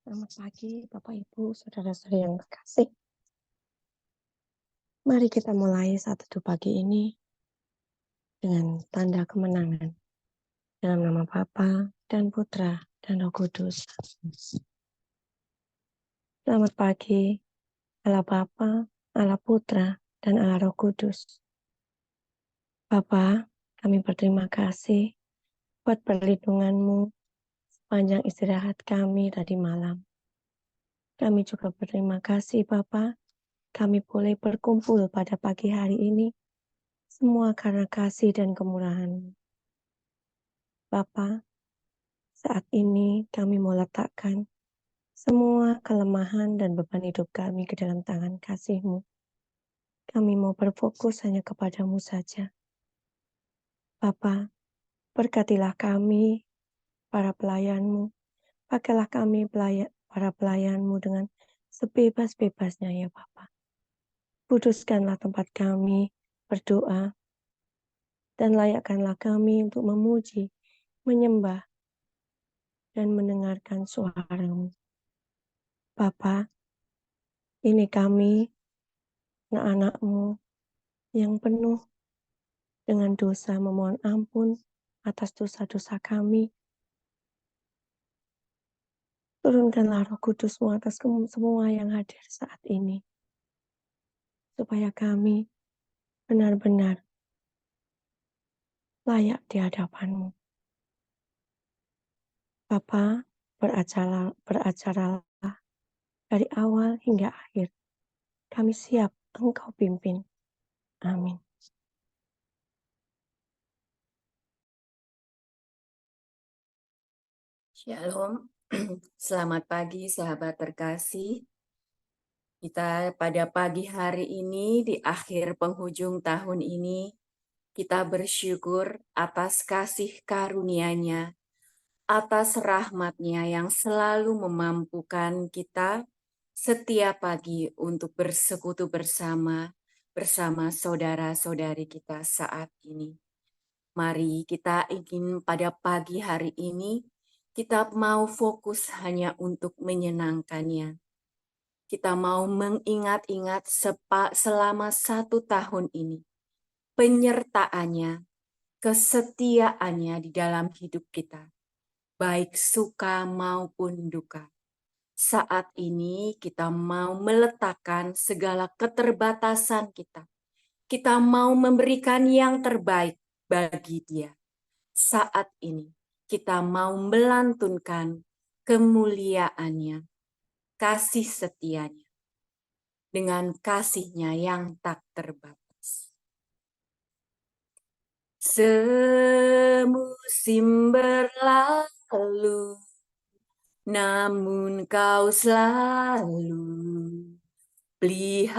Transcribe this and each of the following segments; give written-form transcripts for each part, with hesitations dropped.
Selamat pagi, Bapak Ibu, saudara-saudari yang terkasih. Mari kita mulai saat teduh pagi ini dengan tanda kemenangan. Dalam nama Bapa dan Putra dan Roh Kudus. Selamat pagi, Allah Bapa, Allah Putra, dan Allah Roh Kudus. Bapa, kami berterima kasih buat perlindungan-Mu sepanjang istirahat kami tadi malam. Kami juga berterima kasih, Bapa, kami boleh berkumpul pada pagi hari ini, semua karena kasih dan kemurahan-Mu. Bapa, saat ini kami mau letakkan semua kelemahan dan beban hidup kami ke dalam tangan kasih-Mu. Kami mau berfokus hanya kepada-Mu saja. Bapa, berkatilah kami, para pelayan-Mu. Pakailah kami, para pelayan-Mu dengan sebebas-bebasnya ya Bapa. Kuduskanlah tempat kami berdoa, dan layakkanlah kami untuk memuji, menyembah, dan mendengarkan suara-Mu. Bapa, ini kami, anak-anak-Mu yang penuh dengan dosa, memohon ampun atas dosa-dosa kami. Turunkanlah Roh Kudus-Mu atas semua yang hadir saat ini, supaya kami benar-benar layak di hadapan-Mu. Bapa, beracaralah dari awal hingga akhir. Kami siap Engkau pimpin. Amin. Shalom, selamat pagi sahabat terkasih. Kita pada pagi hari ini di akhir penghujung tahun ini, kita bersyukur atas kasih karunia-Nya, atas rahmat-Nya yang selalu memampukan kita setiap pagi untuk bersekutu bersama saudara-saudari kita saat ini. Mari kita ingin pada pagi hari ini, kita mau fokus hanya untuk menyenangkannya. Kita mau mengingat-ingat selama 1 tahun ini, penyertaannya, kesetiaannya di dalam hidup kita, baik suka maupun duka. Saat ini kita mau meletakkan segala keterbatasan kita. Kita mau memberikan yang terbaik bagi Dia. Saat ini kita mau melantunkan kemuliaan-Nya, kasih setia-Nya, dengan kasih-Nya yang tak terbatas. Semusim berlalu, namun Kau selalu peliharaku.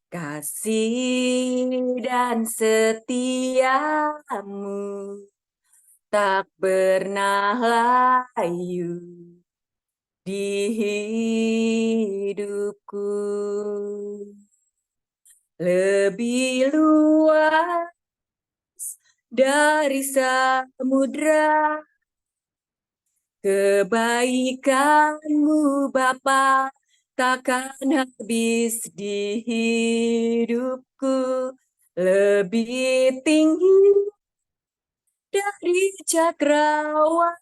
Kasih dan setiamu tak pernah layu di hidupku. Lebih luas dari samudra, kebaikan-Mu Bapa takkan habis di hidupku. Lebih tinggi dari cakrawala,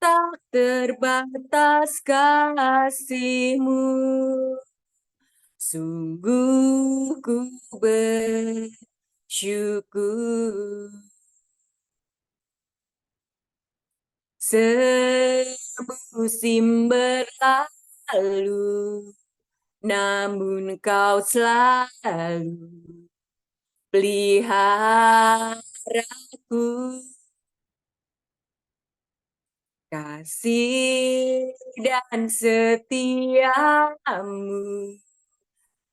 tak terbatas kasih-Mu. Sungguh ku bersyukur. Semusim berlalu, namun Kau selalu peliharaku. Kasih dan setiamu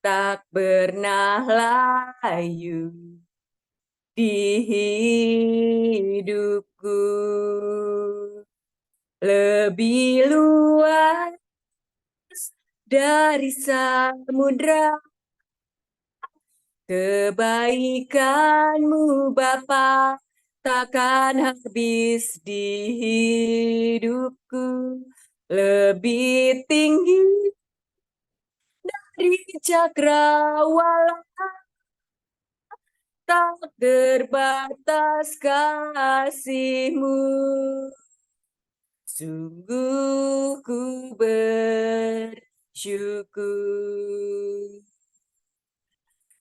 tak pernah layu di hidupku. Lebih luas dari samudra, kebaikan-Mu Bapa takkan habis di hidupku, lebih tinggi dari cakrawala, tak terbatas kasih-Mu. Sungguh ku bersyukur,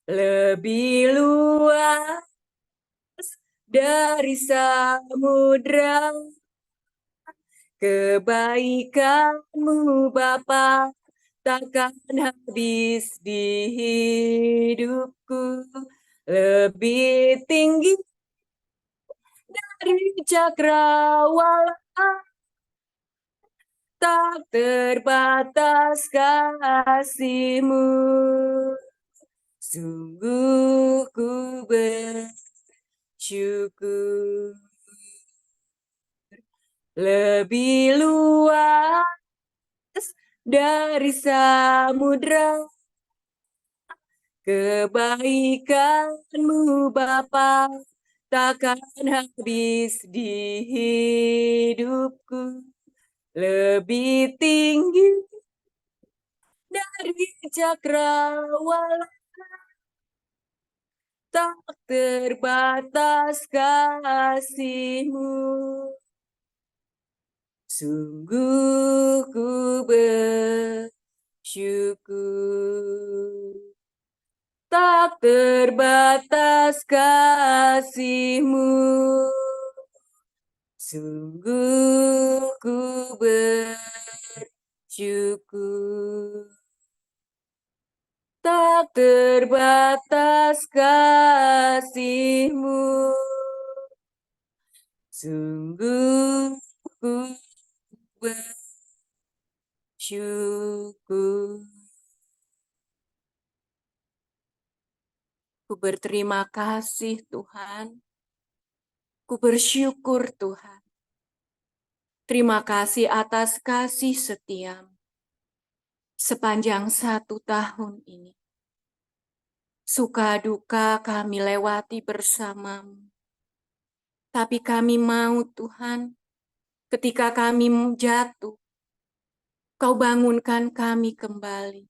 lebih luas dari samudra kebaikan-Mu Bapa, takkan habis di hidupku, lebih tinggi dari cakrawala, tak terbatas kasih-Mu. Sungguh ku bersyukur, lebih luas dari samudra kebaikan-Mu Bapa, takkan habis di hidupku, lebih tinggi dari cakrawala, tak terbatas kasih-Mu. Sungguh ku bersyukur, tak terbatas kasih-Mu. Sungguh ku bersyukur, tak terbatas kasih-Mu. Sungguh ku bersyukur. Ku berterima kasih Tuhan. Ku bersyukur Tuhan. Terima kasih atas kasih setia sepanjang 1 tahun ini. Suka duka kami lewati bersamamu. Tapi kami mau Tuhan, ketika kami jatuh, Kau bangunkan kami kembali.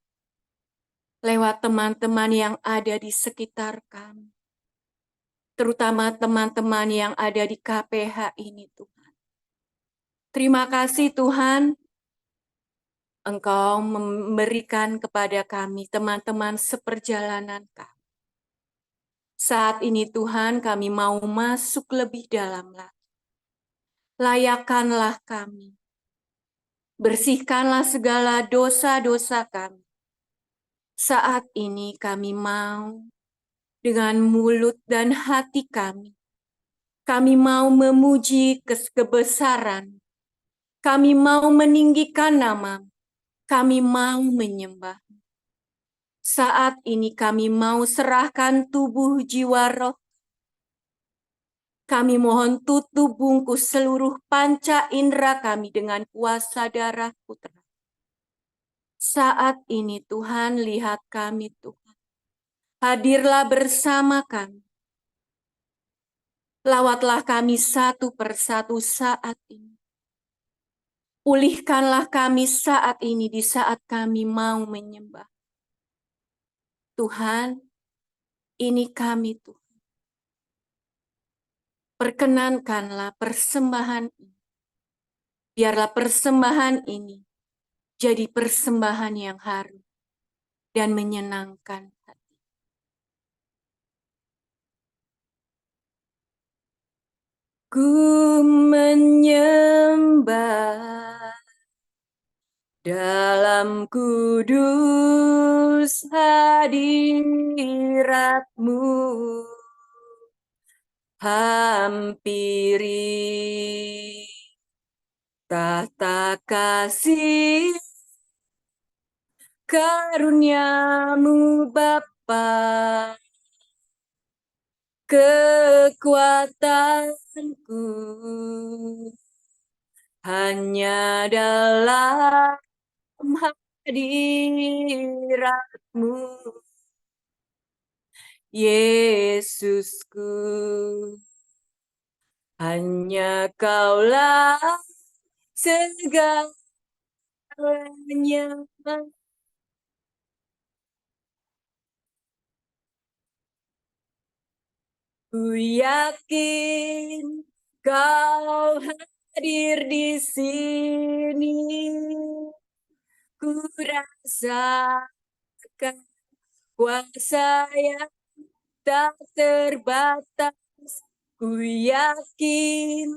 Lewat teman-teman yang ada di sekitar kami. Terutama teman-teman yang ada di KPH ini Tuhan. Terima kasih Tuhan, Engkau memberikan kepada kami teman-teman seperjalanan kami. Saat ini Tuhan kami mau masuk lebih dalam lagi. Layakkanlah kami. Bersihkanlah segala dosa-dosa kami. Saat ini kami mau dengan mulut dan hati kami. Kami mau memuji kebesaran. Kami mau meninggikan nama. Kami mau menyembah. Saat ini kami mau serahkan tubuh jiwa roh. Kami mohon tutup bungkus seluruh panca indera kami dengan kuasa darah Putra. Saat ini Tuhan lihat kami Tuhan. Hadirlah bersama kami. Lawatlah kami satu persatu saat ini. Pulihkanlah kami saat ini di saat kami mau menyembah. Tuhan, ini kami Tuhan. Perkenankanlah persembahan ini. Biarlah persembahan ini jadi persembahan yang harum dan menyenangkan hati. Ku menyembah dalam kudus hadirat-Mu, hampiri tahta kasih karunia-Mu Bapa, kekuatanku hanya dalam hadirat-Mu, Yesusku. Hanya Kaulah segalanya. Ku yakin Kau hadir di sini. Ku rasakan kuasa yang tak terbatas. Ku yakin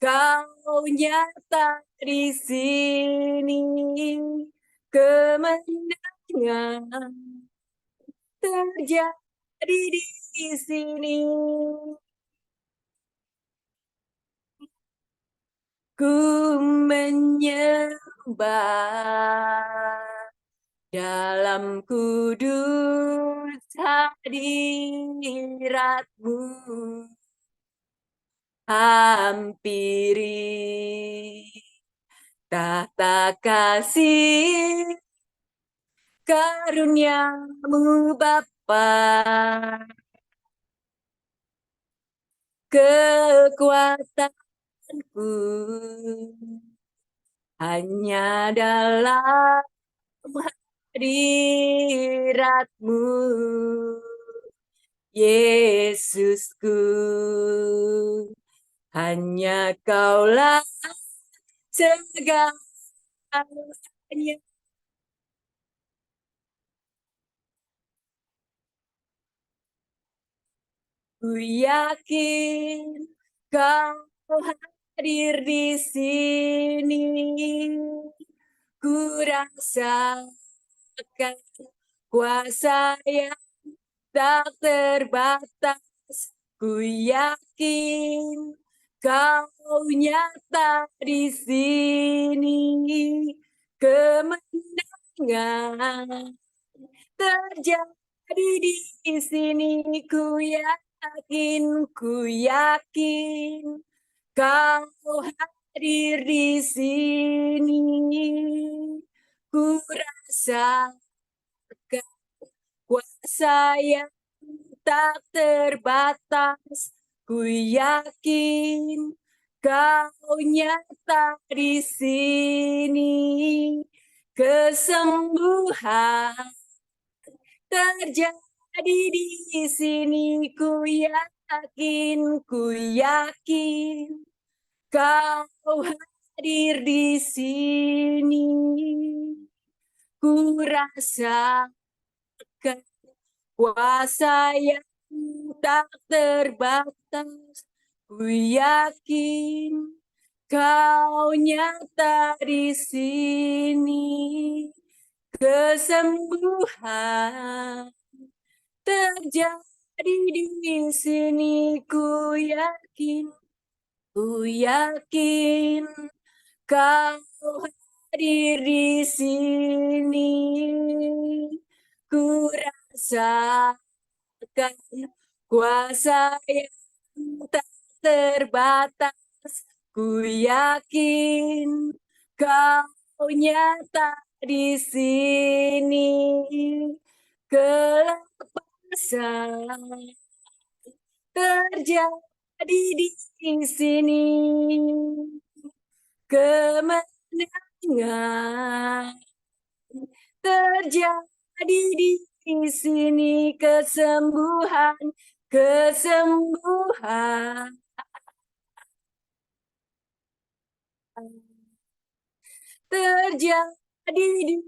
Kau nyata di sini. Kemenangan terjadi di sini. Ku menyembah dalam kudus hadirat-Mu. Hampiri tahta kasih karunia-Mu Bapa. Kekuatanku hanya dalam hadirat-Mu, Yesusku. Hanya Kaulah segalanya. Ku yakin Kau hadir di sini. Ku rasakan kuasa yang tak terbatas. Ku yakin Kau nyata di sini. Kemenangan terjadi di sini. Ku yakin Kau hadir di sini. Ku rasakan kuasa yang tak terbatas. Ku yakin Kau nyata di sini. Kesembuhan terjadi di sini. Ku yakin Kau hadir di sini. Ku rasakan kuasa yang tak terbatas. Ku yakin Kau nyata di sini. Kesembuhan terjadi di sini. Ku yakin Kau hadir di sini. Ku rasakan kuasa yang tak terbatas. Ku yakin Kau nyata di sini. Kelepasan terjadi di sini. Kemenangan terjadi di sini. Kesembuhan terjadi di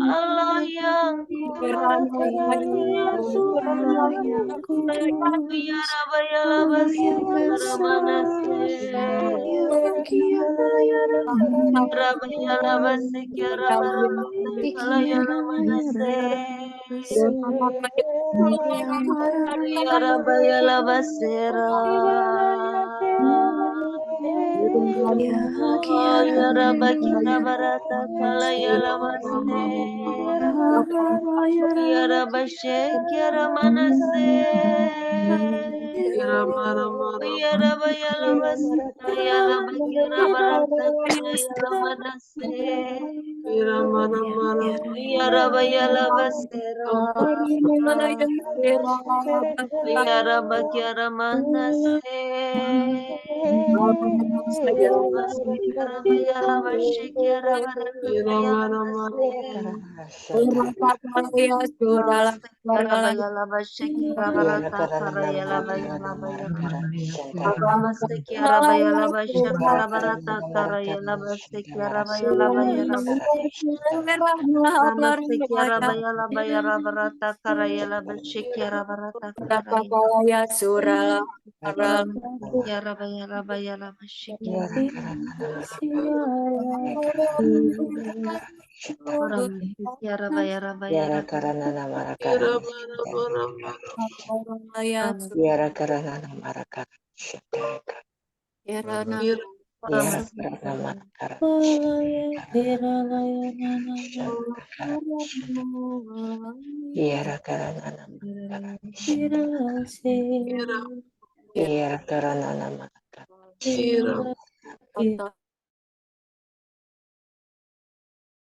Allah yang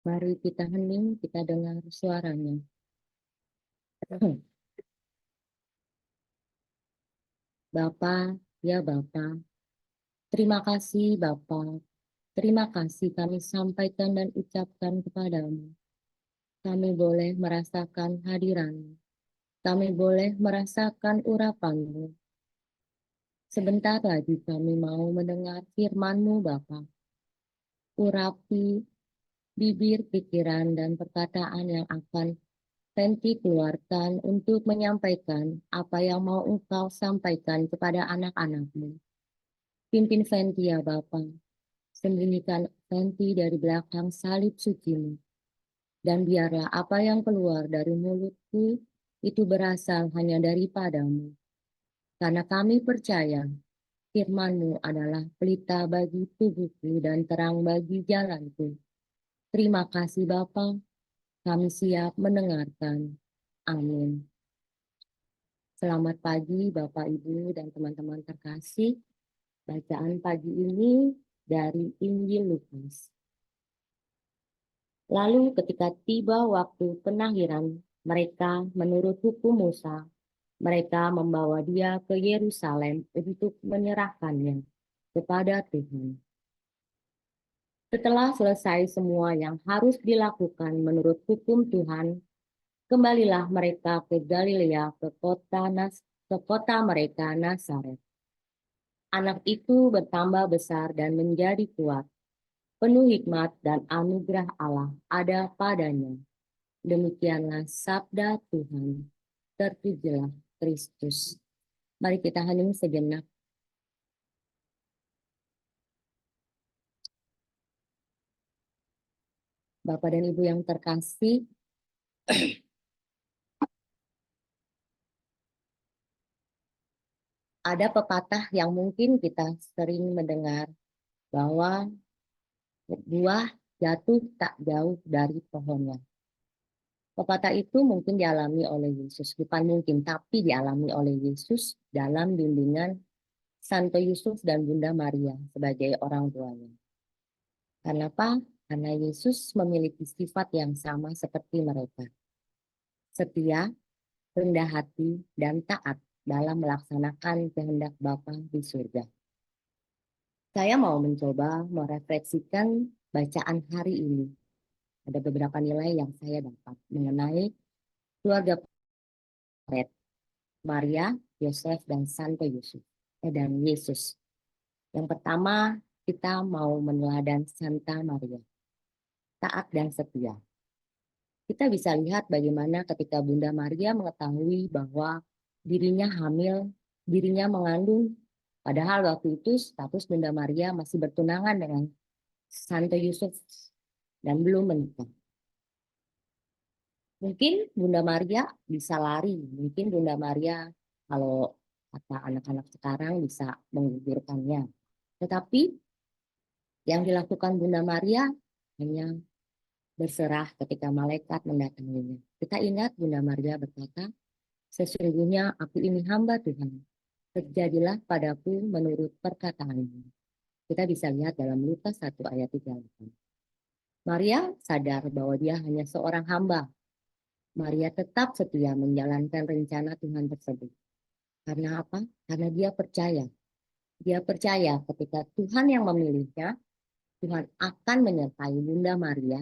Mari kita hening, kita dengar suaranya. Bapa, ya Bapa, terima kasih Bapa, terima kasih kami sampaikan dan ucapkan kepadamu. Kami boleh merasakan hadiran-Mu, kami boleh merasakan urapan-Mu. Sebentar lagi kami mau mendengar firman-Mu Bapa. Urapi bibir, pikiran, dan perkataan yang akan Fenty keluarkan untuk menyampaikan apa yang mau Engkau sampaikan kepada anak-anak-Mu. Pimpin Fenty ya Bapa, sembunyikan Fenty dari belakang salib suci-Mu. Dan biarlah apa yang keluar dari mulutku itu berasal hanya daripadamu. Karena kami percaya firman-Mu adalah pelita bagi tubuhku dan terang bagi jalanku. Terima kasih Bapa, kami siap mendengarkan. Amin. Selamat pagi Bapak, Ibu, dan teman-teman terkasih. Bacaan pagi ini dari Injil Lukas. Lalu ketika tiba waktu penakhiran mereka menurut hukum Musa, mereka membawa dia ke Yerusalem untuk menyerahkannya kepada Tuhan. Setelah selesai semua yang harus dilakukan menurut hukum Tuhan, kembalilah mereka ke Galilea, ke kota mereka Nazaret. Anak itu bertambah besar dan menjadi kuat. Penuh hikmat dan anugerah Allah ada padanya. Demikianlah sabda Tuhan. Terpujilah Kristus. Mari kita hening sejenak. Bapak dan Ibu yang terkasih, ada pepatah yang mungkin kita sering mendengar bahwa buah jatuh tak jauh dari pohonnya. Pepatah itu mungkin dialami oleh Yesus, bukan mungkin, tapi dialami oleh Yesus dalam bimbingan Santo Yusuf dan Bunda Maria sebagai orang tuanya. Kenapa? Karena Yesus memiliki sifat yang sama seperti mereka. Setia, rendah hati, dan taat dalam melaksanakan kehendak Bapa di surga. Saya mau mencoba merefleksikan bacaan hari ini. Ada beberapa nilai yang saya dapat mengenai keluarga Maria, Yosef, dan Santo Yusuf dan Yesus. Yang pertama, kita mau meneladan Santa Maria, taat dan setia. Kita bisa lihat bagaimana ketika Bunda Maria mengetahui bahwa dirinya hamil, dirinya mengandung, padahal waktu itu status Bunda Maria masih bertunangan dengan Santo Yusuf dan belum menikah. Mungkin Bunda Maria bisa lari, mungkin Bunda Maria kalau kata anak-anak sekarang bisa menggugurkannya. Tetapi yang dilakukan Bunda Maria hanya berserah ketika malaikat mendatanginya. Kita ingat Bunda Maria berkata, "Sesungguhnya aku ini hamba Tuhan. Terjadilah padaku menurut perkataanmu." Kita bisa lihat dalam Lukas 1 ayat 38. Maria sadar bahwa dia hanya seorang hamba. Maria tetap setia menjalankan rencana Tuhan tersebut. Karena apa? Karena dia percaya. Dia percaya ketika Tuhan yang memilihnya, Tuhan akan menyertai Bunda Maria.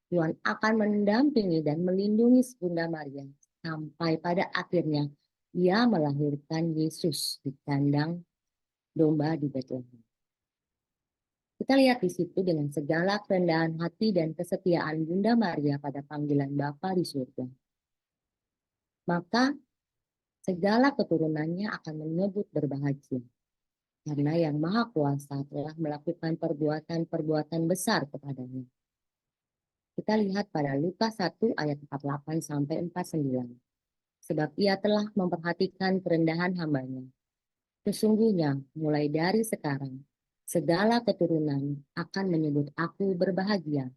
Tuhan akan mendampingi dan melindungi Bunda Maria sampai pada akhirnya ia melahirkan Yesus di kandang domba di Bethlehem. Kita lihat di situ dengan segala kerendahan hati dan kesetiaan Bunda Maria pada panggilan Bapa di surga. Maka segala keturunannya akan menyebut berbahagia. Karena yang Maha Kuasa telah melakukan perbuatan-perbuatan besar kepadanya. Kita lihat pada Lukas 1 ayat 48 sampai 49. Sebab ia telah memperhatikan kerendahan hambanya. Sesungguhnya mulai dari sekarang, segala keturunan akan menyebut aku berbahagia.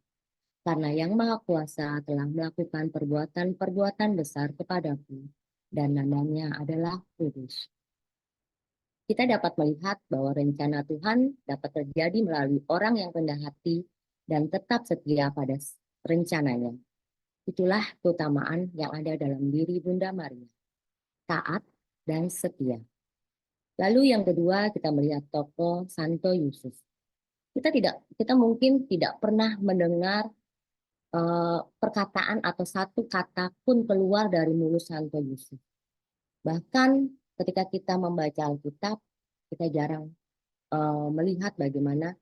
Karena yang Maha Kuasa telah melakukan perbuatan-perbuatan besar kepadaku. Dan namanya adalah kudus. Kita dapat melihat bahwa rencana Tuhan dapat terjadi melalui orang yang rendah hati dan tetap setia pada rencananya. Itulah keutamaan yang ada dalam diri Bunda Maria. Taat dan setia. Lalu yang kedua kita melihat tokoh Santo Yusuf. Kita mungkin tidak pernah mendengar perkataan atau satu kata pun keluar dari mulut Santo Yusuf. Bahkan ketika kita membaca Alkitab, kita jarang melihat bagaimana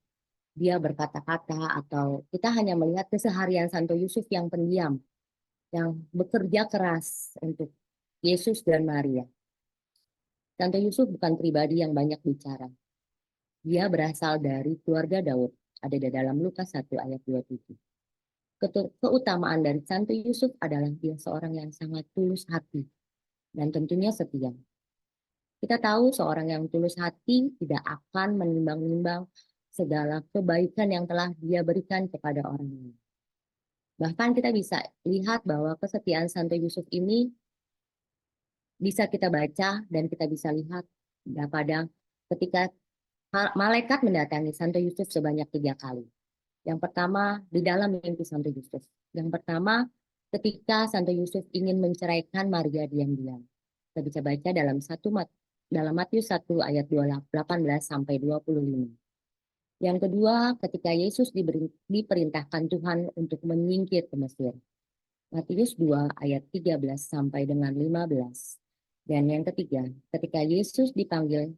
dia berkata-kata atau kita hanya melihat keseharian Santo Yusuf yang pendiam, yang bekerja keras untuk Yesus dan Maria. Santo Yusuf bukan pribadi yang banyak bicara. Dia berasal dari keluarga Daud, ada di dalam Lukas 1 ayat 27. Keutamaan dari Santo Yusuf adalah dia seorang yang sangat tulus hati dan tentunya setia. Kita tahu seorang yang tulus hati tidak akan menimbang-nimbang segala kebaikan yang telah dia berikan kepada orang lain. Bahkan kita bisa lihat bahwa kesetiaan Santo Yusuf ini bisa kita baca dan kita bisa lihat pada ketika malaikat mendatangi Santo Yusuf sebanyak 3 kali. Yang pertama di dalam mimpi Santo Yusuf. Yang pertama ketika Santo Yusuf ingin menceraikan Maria diam-diam. Kita bisa baca dalam Matius 1 ayat 18 sampai 25. Yang kedua ketika Yesus diperintahkan Tuhan untuk menyingkir ke Mesir. Matius 2 ayat 13 sampai dengan 15. Dan yang ketiga, ketika Yusuf dipanggil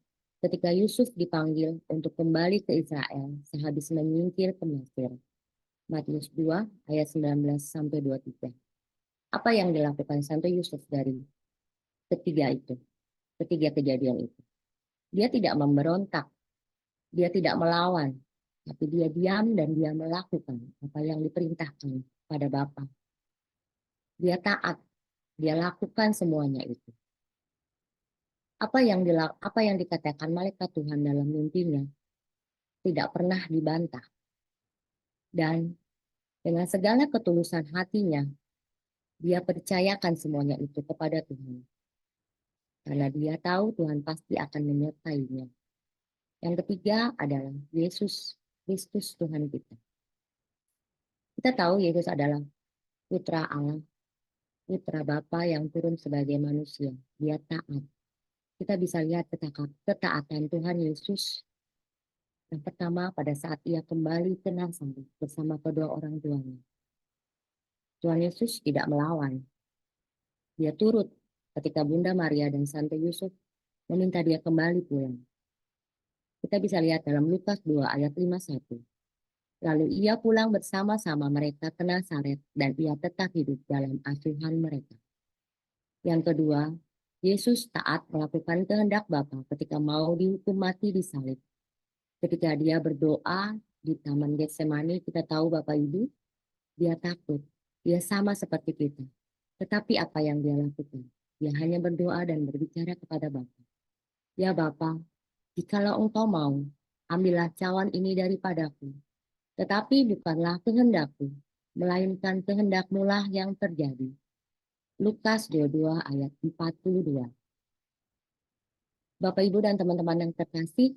untuk kembali ke Israel sehabis menyingkir ke Mesir. Matius 2 ayat 19 sampai 23. Apa yang dilakukan Santo Yusuf dari ketiga kejadian itu? Dia tidak memberontak, dia tidak melawan, tapi dia diam dan dia melakukan apa yang diperintahkan pada Bapa. Dia taat, dia lakukan semuanya itu. Apa yang dikatakan malaikat Tuhan dalam mimpinya tidak pernah dibantah. Dan dengan segala ketulusan hatinya, dia percayakan semuanya itu kepada Tuhan. Karena dia tahu Tuhan pasti akan menyertainya. Yang ketiga adalah Yesus Kristus Tuhan kita. Kita tahu Yesus adalah putra Allah, putra Bapa yang turun sebagai manusia. Dia taat. Kita bisa lihat ketaatan Tuhan Yesus. Yang pertama pada saat ia kembali ke Nazaret bersama kedua orang tuanya. Tuhan Yesus tidak melawan. Dia turut ketika Bunda Maria dan Santo Yusuf meminta dia kembali pulang. Kita bisa lihat dalam Lukas 2 ayat 51. Lalu ia pulang bersama-sama mereka ke Nazaret dan ia tetap hidup dalam asuhan mereka. Yang kedua, Yesus taat melakukan kehendak Bapa ketika mau dihukum mati di salib. Ketika dia berdoa di Taman Getsemani, kita tahu Bapak Ibu, dia takut. Dia sama seperti kita. Tetapi apa yang dia lakukan? Dia hanya berdoa dan berbicara kepada Bapa. Ya Bapa, jikalau engkau mau, ambillah cawan ini daripadaku. Tetapi bukanlah kehendakku, melainkan kehendakmu lah yang terjadi. Lukas 22 ayat 42. Bapak, Ibu, dan teman-teman yang terkasih,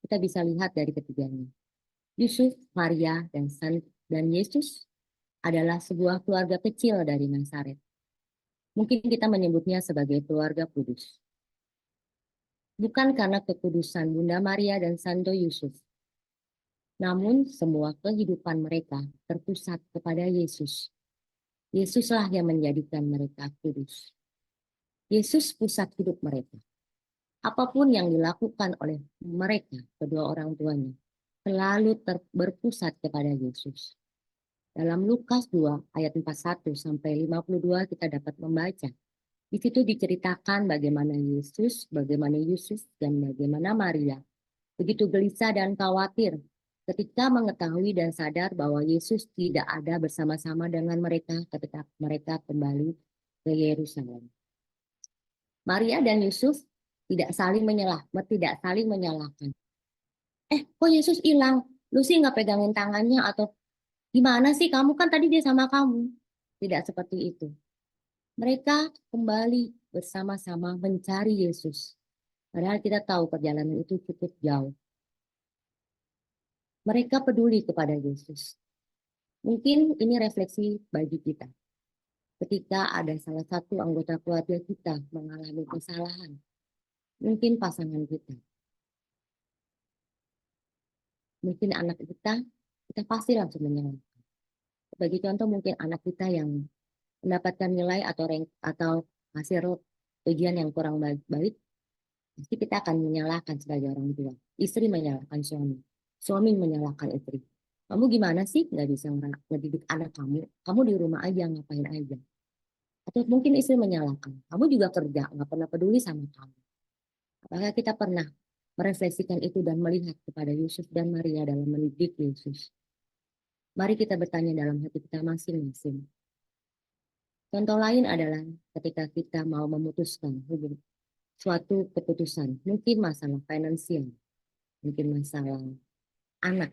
kita bisa lihat dari ketiganya. Yusuf, Maria, dan Yesus adalah sebuah keluarga kecil dari Nazaret. Mungkin kita menyebutnya sebagai keluarga kudus. Bukan karena kekudusan Bunda Maria dan Santo Yusuf, namun semua kehidupan mereka terpusat kepada Yesus. Yesuslah yang menjadikan mereka kudus. Yesus pusat hidup mereka. Apapun yang dilakukan oleh mereka, kedua orang tuanya, selalu berpusat kepada Yesus. Dalam Lukas 2 ayat 41 sampai 52 kita dapat membaca. Di situ diceritakan bagaimana Yesus, bagaimana Yusuf, dan bagaimana Maria begitu gelisah dan khawatir ketika mengetahui dan sadar bahwa Yesus tidak ada bersama-sama dengan mereka ketika mereka kembali ke Yerusalem. Maria dan Yusuf tidak saling menyalahkan. Kok Yesus hilang? Lu sih nggak pegangin tangannya atau gimana sih, kamu kan tadi dia sama kamu. Tidak seperti itu. Mereka kembali bersama-sama mencari Yesus. Padahal kita tahu perjalanan itu cukup jauh. Mereka peduli kepada Yesus. Mungkin ini refleksi bagi kita. Ketika ada salah satu anggota keluarga kita mengalami kesalahan, mungkin pasangan kita, mungkin anak kita pasti langsung menyalahkan. Sebagai contoh, mungkin anak kita yang mendapatkan nilai atau hasil ujian yang kurang baik, pasti kita akan menyalahkan sebagai orang tua. Istri menyalahkan suami menyalahkan istri. Kamu gimana sih nggak bisa ngedidik anak kamu? Kamu di rumah aja ngapain aja? Atau mungkin istri menyalahkan, kamu juga kerja nggak pernah peduli sama kamu. Apakah kita pernah merefleksikan itu dan melihat kepada Yusuf dan Maria dalam mendidik Yesus? Mari kita bertanya dalam hati kita masing-masing. Contoh lain adalah ketika kita mau memutuskan suatu keputusan, mungkin masalah finansial, mungkin masalah anak.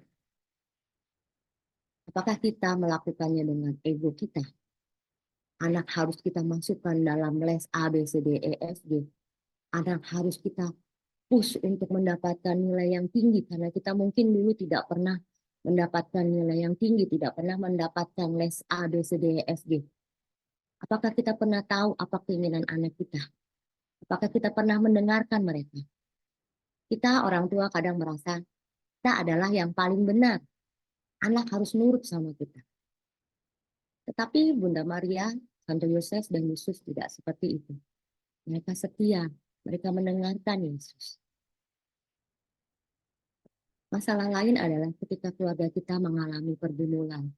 Apakah kita melakukannya dengan ego kita? Anak harus kita masukkan dalam les A, B, C, D, E, F, G. Anak harus kita push untuk mendapatkan nilai yang tinggi karena kita mungkin dulu tidak pernah mendapatkan nilai yang tinggi, tidak pernah mendapatkan les A, B, C, D, E, F, G. Apakah kita pernah tahu apa keinginan anak kita? Apakah kita pernah mendengarkan mereka? Kita orang tua kadang merasa kita adalah yang paling benar. Anak harus nurut sama kita. Tetapi Bunda Maria, Santo Yosef, dan Yesus tidak seperti itu. Mereka setia, mereka mendengarkan Yesus. Masalah lain adalah ketika keluarga kita mengalami pergumulan,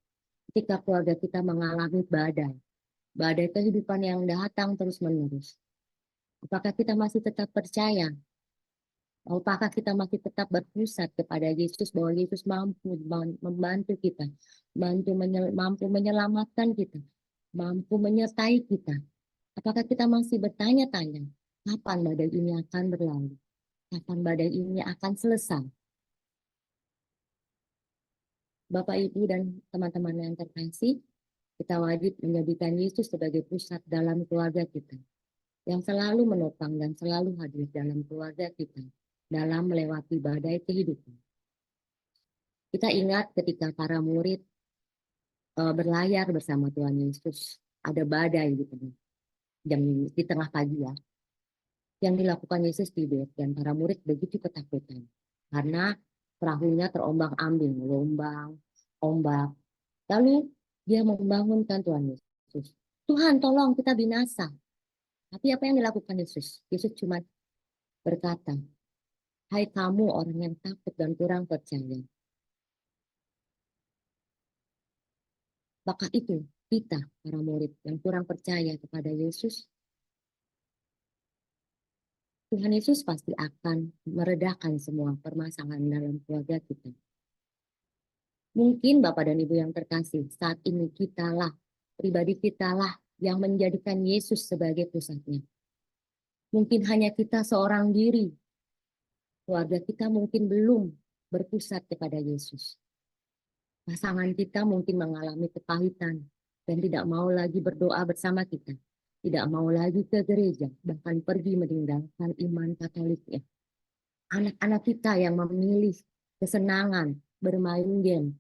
ketika keluarga kita mengalami badai kehidupan yang datang terus-menerus. Apakah kita masih tetap percaya? Apakah kita masih tetap berpusat kepada Yesus bahwa Yesus mampu membantu kita, mampu menyelamatkan kita, mampu menyertai kita? Apakah kita masih bertanya-tanya, kapan badai ini akan berlalu? Kapan badai ini akan selesai? Bapak, Ibu, dan teman-teman yang terkasih, kita wajib menjadikan Yesus sebagai pusat dalam keluarga kita, yang selalu menopang dan selalu hadir dalam keluarga kita, dalam melewati badai kehidupan. Kita ingat ketika para murid berlayar bersama Tuhan Yesus, ada badai di tengah pagi ya. Yang dilakukan Yesus tidur dan para murid begitu ketakutan karena perahunya terombang-ambing, gelombang, ombak. Lalu dia membangunkan Tuhan Yesus. Tuhan, tolong, kita binasa. Tapi apa yang dilakukan Yesus? Yesus cuma berkata, hai kamu orang yang takut dan kurang percaya. Apakah itu kita, para murid yang kurang percaya kepada Yesus? Tuhan Yesus pasti akan meredakan semua permasalahan dalam keluarga kita. Mungkin Bapak dan Ibu yang terkasih, saat ini kitalah, pribadi kitalah yang menjadikan Yesus sebagai pusatnya. Mungkin hanya kita seorang diri, keluarga kita mungkin belum berpusat kepada Yesus. Pasangan kita mungkin mengalami kepahitan dan tidak mau lagi berdoa bersama kita. Tidak mau lagi ke gereja, bahkan pergi meninggalkan iman Katoliknya. Anak-anak kita yang memilih kesenangan, bermain game,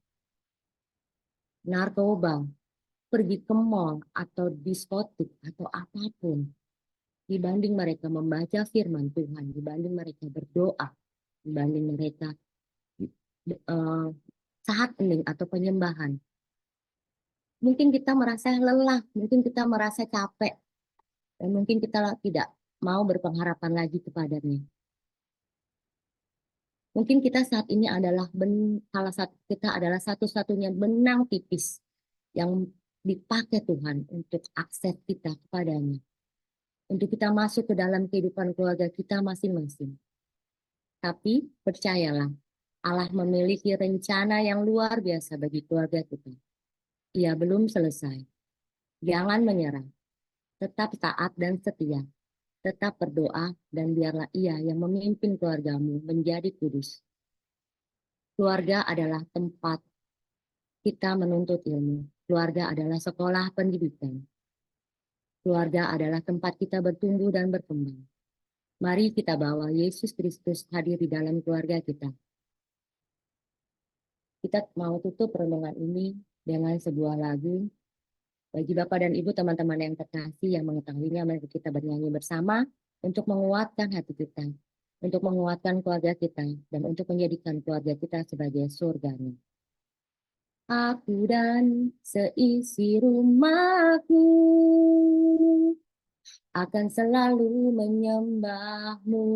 narkoba, pergi ke mall atau diskotik atau apapun. Dibanding mereka membaca firman Tuhan, dibanding mereka berdoa, dibanding mereka saat hening atau penyembahan. Mungkin kita merasa lelah, mungkin kita merasa capek, dan mungkin kita tidak mau berpengharapan lagi kepadanya. Mungkin kita saat ini adalah salah satu kita adalah satu-satunya benang tipis yang dipakai Tuhan untuk akses kita kepadanya. Untuk kita masuk ke dalam kehidupan keluarga kita masing-masing. Tapi percayalah, Allah memiliki rencana yang luar biasa bagi keluarga kita. Ia belum selesai. Jangan menyerah. Tetap taat dan setia. Tetap berdoa dan biarlah Ia yang memimpin keluargamu menjadi kudus. Keluarga adalah tempat kita menuntut ilmu. Keluarga adalah sekolah pendidikan. Keluarga adalah tempat kita bertumbuh dan berkembang. Mari kita bawa Yesus Kristus hadir di dalam keluarga kita. Kita mau tutup renungan ini dengan sebuah lagu. Bagi Bapak dan Ibu, teman-teman yang terkasih yang mengetahuinya, mari kita bernyanyi bersama untuk menguatkan hati kita, untuk menguatkan keluarga kita, dan untuk menjadikan keluarga kita sebagai surganya. Aku dan seisi rumahku akan selalu menyembah-Mu,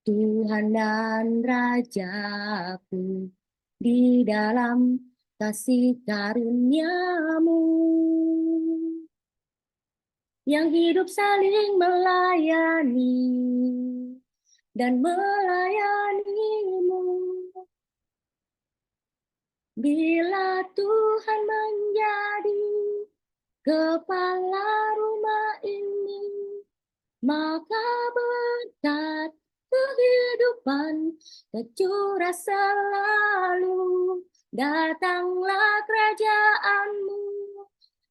Tuhan dan Rajaku, di dalam kasih karunia-Mu, yang hidup saling melayani dan melayani-Mu. Bila Tuhan menjadi kepala rumah ini, maka berkat kehidupan tercurah selalu. Datanglah kerajaan-Mu,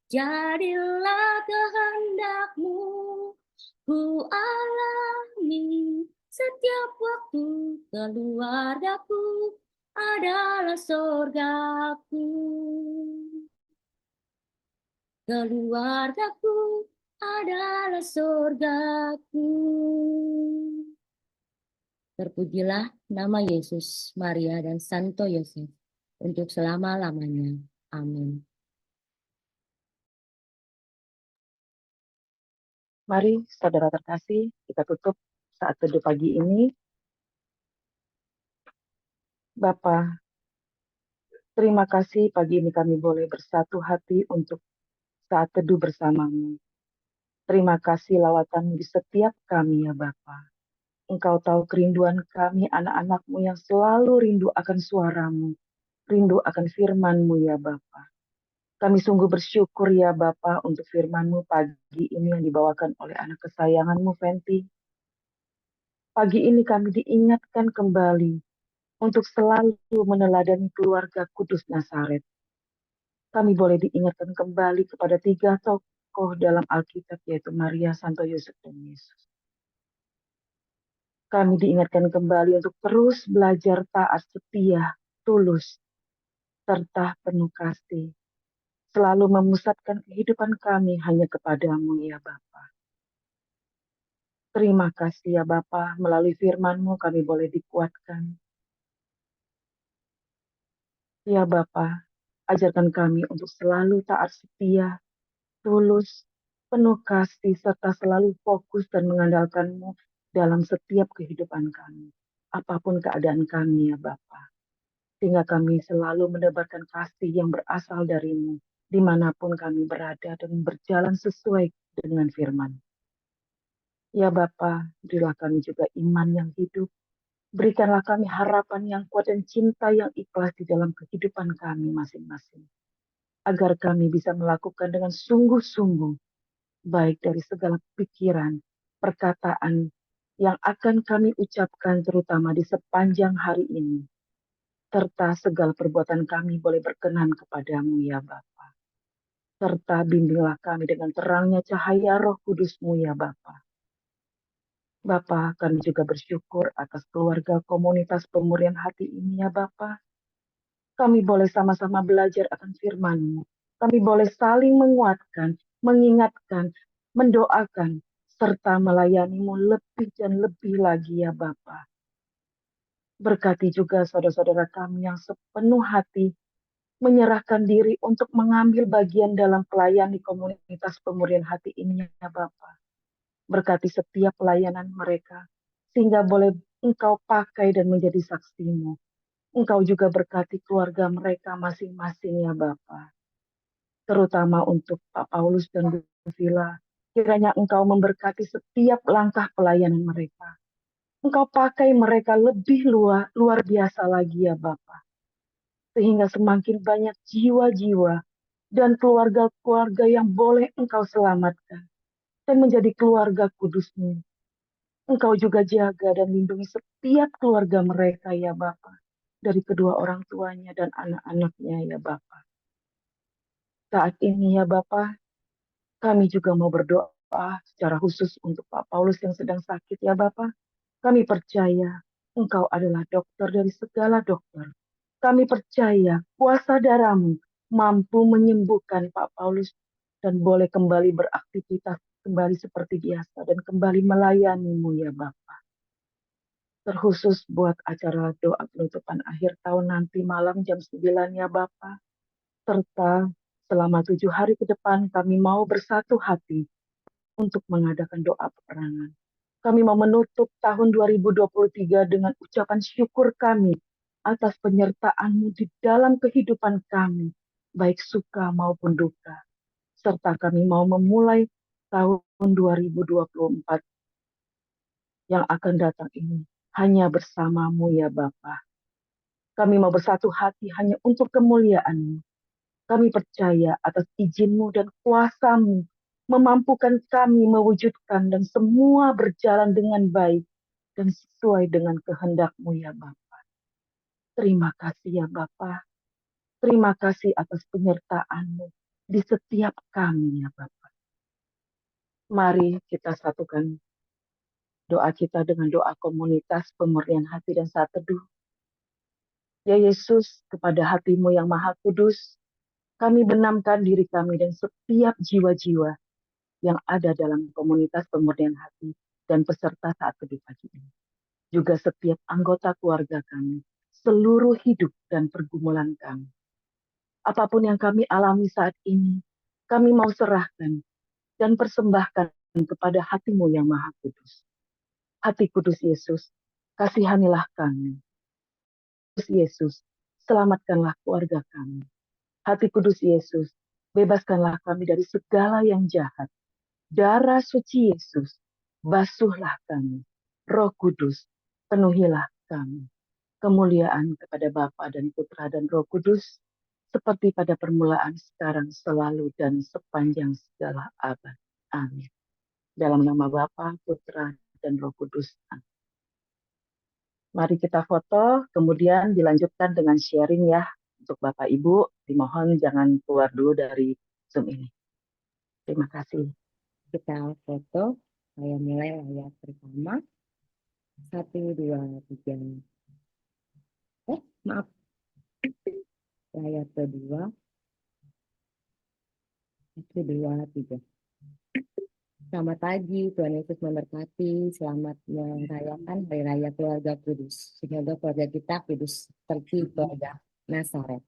jadilah kehendak-Mu, ku alami setiap waktu. Keluargaku adalah surgaku. Keluargaku adalah surgaku. Terpujilah nama Yesus, Maria, dan Santo Yosef untuk selama-lamanya. Amin. Mari saudara terkasih, kita tutup saat teduh pagi ini. Bapa, terima kasih pagi ini kami boleh bersatu hati untuk saat teduh bersamamu. Terima kasih lawatan di setiap kami ya Bapa. Engkau tahu kerinduan kami anak-anak-Mu yang selalu rindu akan suara-Mu, rindu akan firman-Mu ya Bapa. Kami sungguh bersyukur ya Bapa untuk firman-Mu pagi ini yang dibawakan oleh anak kesayangan-Mu Fenty. Pagi ini kami diingatkan kembali untuk selalu meneladani keluarga kudus Nazaret. Kami boleh diingatkan kembali kepada 3 tokoh dalam Alkitab, yaitu Maria, Santo Yosef, dan Yesus. Kami diingatkan kembali untuk terus belajar taat, setia, tulus, serta penuh kasih. Selalu memusatkan kehidupan kami hanya kepadamu ya Bapa. Terima kasih ya Bapa, melalui firman-Mu kami boleh dikuatkan. Ya Bapa, ajarkan kami untuk selalu taat setia, tulus, penuh kasih, serta selalu fokus dan mengandalkan-Mu dalam setiap kehidupan kami. Apapun keadaan kami ya Bapa. sehingga kami selalu menebarkan kasih yang berasal darimu, dimanapun kami berada dan berjalan sesuai dengan firman. Ya Bapa, berilah kami juga iman yang hidup, berikanlah kami harapan yang kuat dan cinta yang ikhlas di dalam kehidupan kami masing-masing, agar kami bisa melakukan dengan sungguh-sungguh, baik dari segala pikiran, perkataan yang akan kami ucapkan terutama di sepanjang hari ini, serta segala perbuatan kami boleh berkenan kepadamu ya Bapa. Serta bimbinglah kami dengan terangnya cahaya Roh Kudus-Mu ya Bapa. Bapa, kami juga bersyukur atas keluarga komunitas pemurian hati ini ya Bapa. Kami boleh sama-sama belajar akan firman-Mu. Kami boleh saling menguatkan, mengingatkan, mendoakan, serta melayani-Mu lebih dan lebih lagi ya Bapa. Berkati juga saudara-saudara kami yang sepenuh hati menyerahkan diri untuk mengambil bagian dalam pelayan di komunitas pemurian hati ini ya Bapa. Berkati setiap pelayanan mereka, sehingga boleh Engkau pakai dan menjadi saksi-Mu. Engkau juga berkati keluarga mereka masing-masing ya Bapa. Terutama untuk Pak Paulus dan Bu Vila, kiranya Engkau memberkati setiap langkah pelayanan mereka. Engkau pakai mereka lebih luar biasa lagi ya Bapa. Sehingga semakin banyak jiwa-jiwa dan keluarga-keluarga yang boleh Engkau selamatkan dan menjadi keluarga kudus-Mu. Engkau juga jaga dan lindungi setiap keluarga mereka ya Bapa, dari kedua orang tuanya dan anak-anaknya ya Bapa. Saat ini ya Bapa, kami juga mau berdoa secara khusus untuk Pak Paulus yang sedang sakit ya Bapa. Kami percaya Engkau adalah dokter dari segala dokter. Kami percaya kuasa darah-Mu mampu menyembuhkan Pak Paulus dan boleh kembali beraktivitas kembali seperti biasa dan kembali melayani-Mu ya Bapa. Terkhusus buat acara doa penutupan akhir tahun nanti malam jam 9 ya Bapa. Serta selama 7 hari ke depan kami mau bersatu hati untuk mengadakan doa peperangan. Kami mau menutup tahun 2023 dengan ucapan syukur kami atas penyertaan-Mu di dalam kehidupan kami, baik suka maupun duka. Serta kami mau memulai tahun 2024 yang akan datang ini hanya bersama-Mu ya Bapa. Kami mau bersatu hati hanya untuk kemuliaan-Mu. Kami percaya atas izin-Mu dan kuasa-Mu memampukan kami mewujudkan dan semua berjalan dengan baik dan sesuai dengan kehendak-Mu ya Bapa. Terima kasih ya Bapa. Terima kasih atas penyertaan-Mu di setiap kami ya Bapa. Mari kita satukan doa kita dengan doa komunitas pemurnian hati dan saat teduh. Ya Yesus, kepada hati-Mu yang maha kudus, kami benamkan diri kami dan setiap jiwa-jiwa yang ada dalam komunitas pemurnian hati dan peserta saat teduh pagi ini. Juga setiap anggota keluarga kami, seluruh hidup dan pergumulan kami. Apapun yang kami alami saat ini, kami mau serahkan dan persembahkan kepada hati-Mu yang maha kudus. Hati kudus Yesus, kasihanilah kami. Kudus Yesus, selamatkanlah keluarga kami. Hati kudus Yesus, bebaskanlah kami dari segala yang jahat. Darah suci Yesus, basuhlah kami. Roh Kudus, penuhilah kami. Kemuliaan kepada Bapa dan Putra dan Roh Kudus, seperti pada permulaan, sekarang, selalu, dan sepanjang segala abad. Amin. Dalam nama Bapa, Putra, dan Roh Kudus. Amin. Mari kita foto, kemudian dilanjutkan dengan sharing ya. Untuk Bapak Ibu, dimohon jangan keluar dulu dari Zoom ini. Terima kasih. Kita foto. Saya mulai layar pertama. 1, 2, 3. Maaf. Layar kedua. 1, 2, 3. Selamat pagi, Tuhan Yesus memberkati. Selamat merayakan Hari Raya Keluarga Kudus. Semoga keluarga kita kudus seperti keluarga Nazaret.